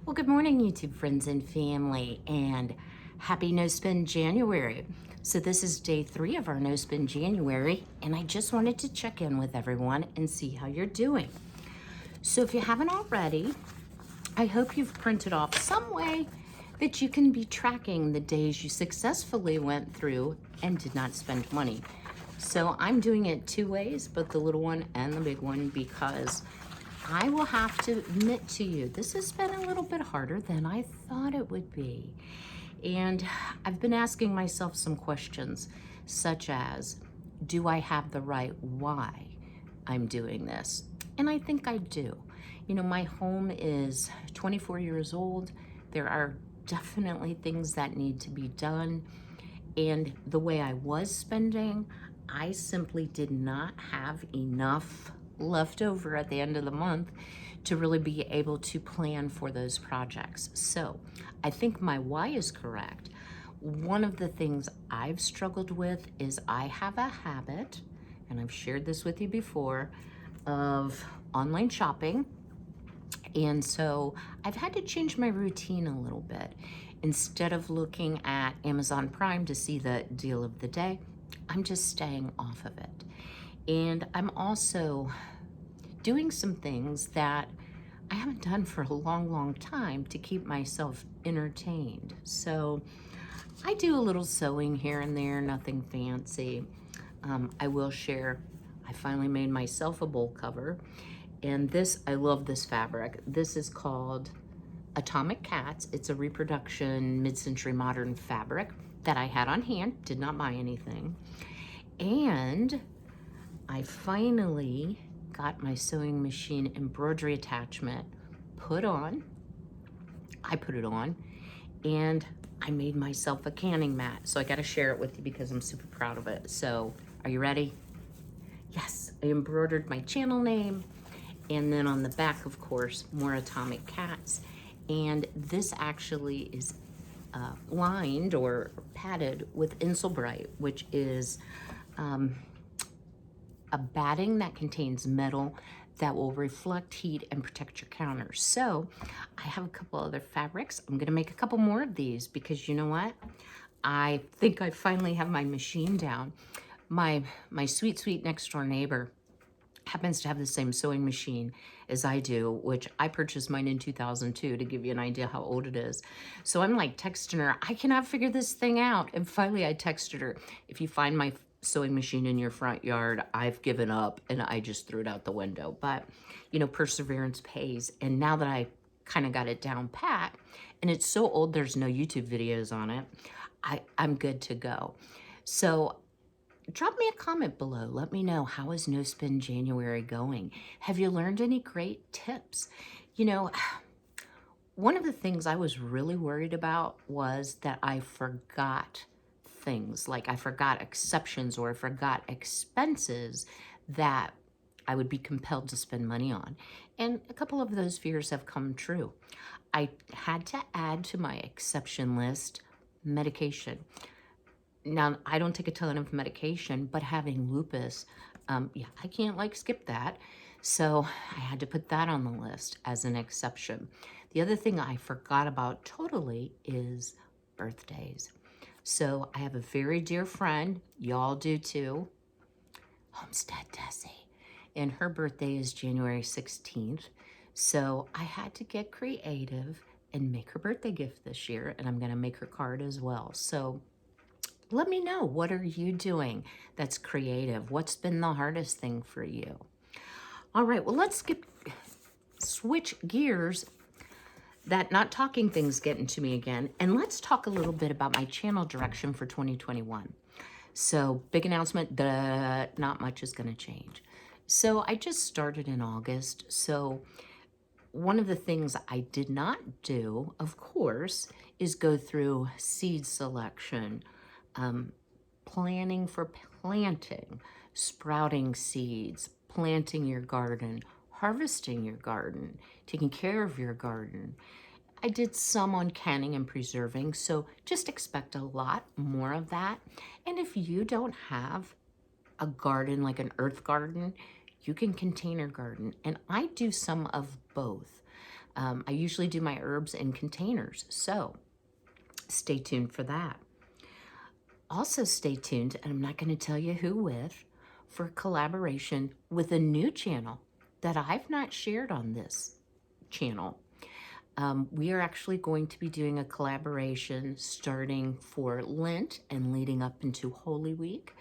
Well, good morning, YouTube friends and family, and happy No Spend January. So this is day 3 of our No Spend January, and I just wanted to check in with everyone and see how you're doing. So if you haven't already, I hope you've printed off some way that you can be tracking the days you successfully went through and did not spend money. So I'm doing it 2 ways, both the little one and the big one, because I will have to admit to you, this has been a little bit harder than I thought it would be. And I've been asking myself some questions, such as, do I have the right why I'm doing this? And I think I do. You know, my home is 24 years old. There are definitely things that need to be done. And the way I was spending, I simply did not have enough left over at the end of the month to really be able to plan for those projects. So I think my why is correct. One of the things I've struggled with is I have a habit, and I've shared this with you before, of online shopping. And so I've had to change my routine a little bit. Instead of looking at Amazon Prime to see the deal of the day, I'm just staying off of it. And I'm also doing some things that I haven't done for a long time to keep myself entertained. So I do a little sewing here and there, nothing fancy. I will share, I finally made myself a bowl cover. And this, I love this fabric. This is called Atomic Cats. It's a reproduction mid-century modern fabric that I had on hand, did not buy anything. And I finally got my sewing machine embroidery attachment put on. I put it on and I made myself a canning mat. So I got to share it with you because I'm super proud of it. So are you ready? Yes, I embroidered my channel name. And then on the back, of course, more Atomic Cats. And this actually is lined or padded with Insulbright, which is a batting that contains metal that will reflect heat and protect your counters. So I have a couple other fabrics. I'm gonna make a couple more of these because you know what? I think I finally have my machine down. My sweet next door neighbor happens to have the same sewing machine as I do, which I purchased mine in 2002 to give you an idea how old it is. So I'm like texting her, I cannot figure this thing out. And finally I texted her, if you find my sewing machine in your front yard, I've given up, and I just threw it out the window. But you know, perseverance pays. And now that I kind of got it down pat, and it's so old there's no YouTube videos on it, I'm good to go. So drop me a comment below. Let me know, how is No Spend January going? Have you learned any great tips? You know, one of the things I was really worried about was that I forgot things, like I forgot exceptions or I forgot expenses that I would be compelled to spend money on. And a couple of those fears have come true. I had to add to my exception list medication. Now, I don't take a ton of medication, but having lupus, yeah, I can't like skip that. So I had to put that on the list as an exception. The other thing I forgot about totally is birthdays. So I have a very dear friend, y'all do too, Homestead Tessie, and her birthday is January 16th. So I had to get creative and make her birthday gift this year, and I'm gonna make her card as well. So let me know, what are you doing that's creative? What's been the hardest thing for you? All right, well, let's switch gears. That not talking things getting to me again. And let's talk a little bit about my channel direction for 2021. So big announcement, not much is gonna change. So I just started in August. So one of the things I did not do, of course, is go through seed selection, planning for planting, sprouting seeds, planting your garden, harvesting your garden, taking care of your garden. I did some on canning and preserving, so just expect a lot more of that. And if you don't have a garden, like an earth garden, you can container garden. And I do some of both. I usually do my herbs in containers, so stay tuned for that. Also stay tuned, and I'm not going to tell you who with, for a collaboration with a new channel that I've not shared on this channel. We are actually going to be doing a collaboration starting for Lent and leading up into Holy Week.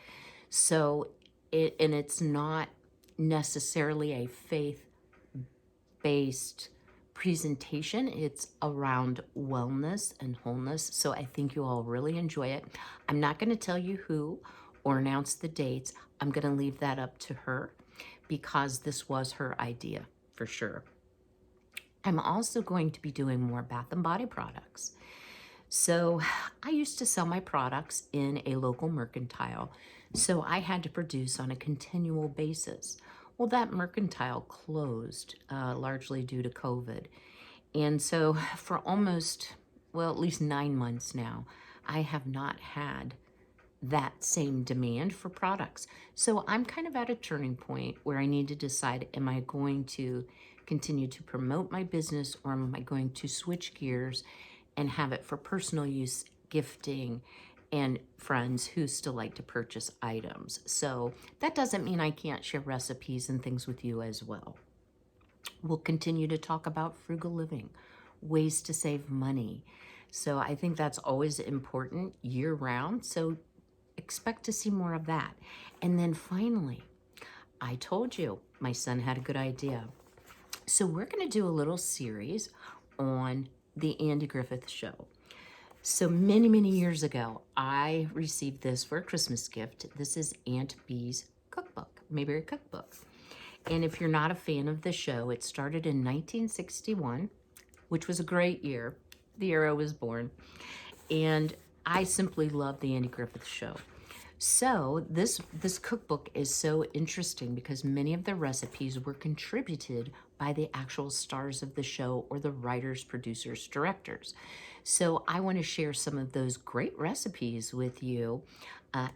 So, it's not necessarily a faith-based presentation. It's around wellness and wholeness. So I think you all really enjoy it. I'm not going to tell you who or announce the dates. I'm going to leave that up to her because this was her idea for sure. I'm also going to be doing more Bath and Body products. So I used to sell my products in a local mercantile, so I had to produce on a continual basis. Well, that mercantile closed largely due to COVID. And so for almost, well, at least 9 months now, I have not had that same demand for products. So I'm kind of at a turning point where I need to decide, am I going to continue to promote my business, or am I going to switch gears and have it for personal use, gifting, and friends who still like to purchase items? So that doesn't mean I can't share recipes and things with you as well. We'll continue to talk about frugal living, ways to save money. So I think that's always important year round. So expect to see more of that. And then finally, I told you my son had a good idea. So we're going to do a little series on the Andy Griffith Show. So many years ago, I received this for a Christmas gift. This is Aunt Bee's cookbook, Mayberry cookbook. And if you're not a fan of the show, it started in 1961, which was a great year, the year I was born. And I simply love the Andy Griffith Show. So this cookbook is so interesting because many of the recipes were contributed by the actual stars of the show or the writers, producers, directors. So I want to share some of those great recipes with you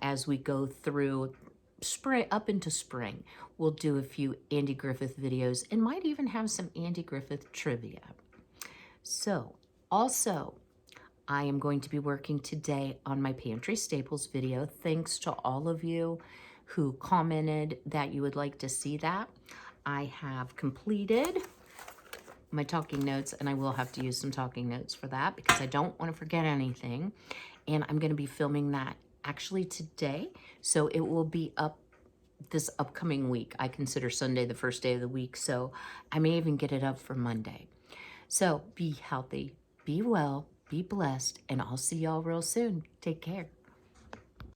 as we go through spring up into spring. We'll do a few Andy Griffith videos and might even have some Andy Griffith trivia. So also, I am going to be working today on my pantry staples video. Thanks to all of you who commented that you would like to see that. I have completed my talking notes, and I will have to use some talking notes for that because I don't want to forget anything. And I'm going to be filming that actually today, so it will be up this upcoming week. I consider Sunday the first day of the week, so I may even get it up for Monday. So be healthy, be well, be blessed, and I'll see y'all real soon. Take care.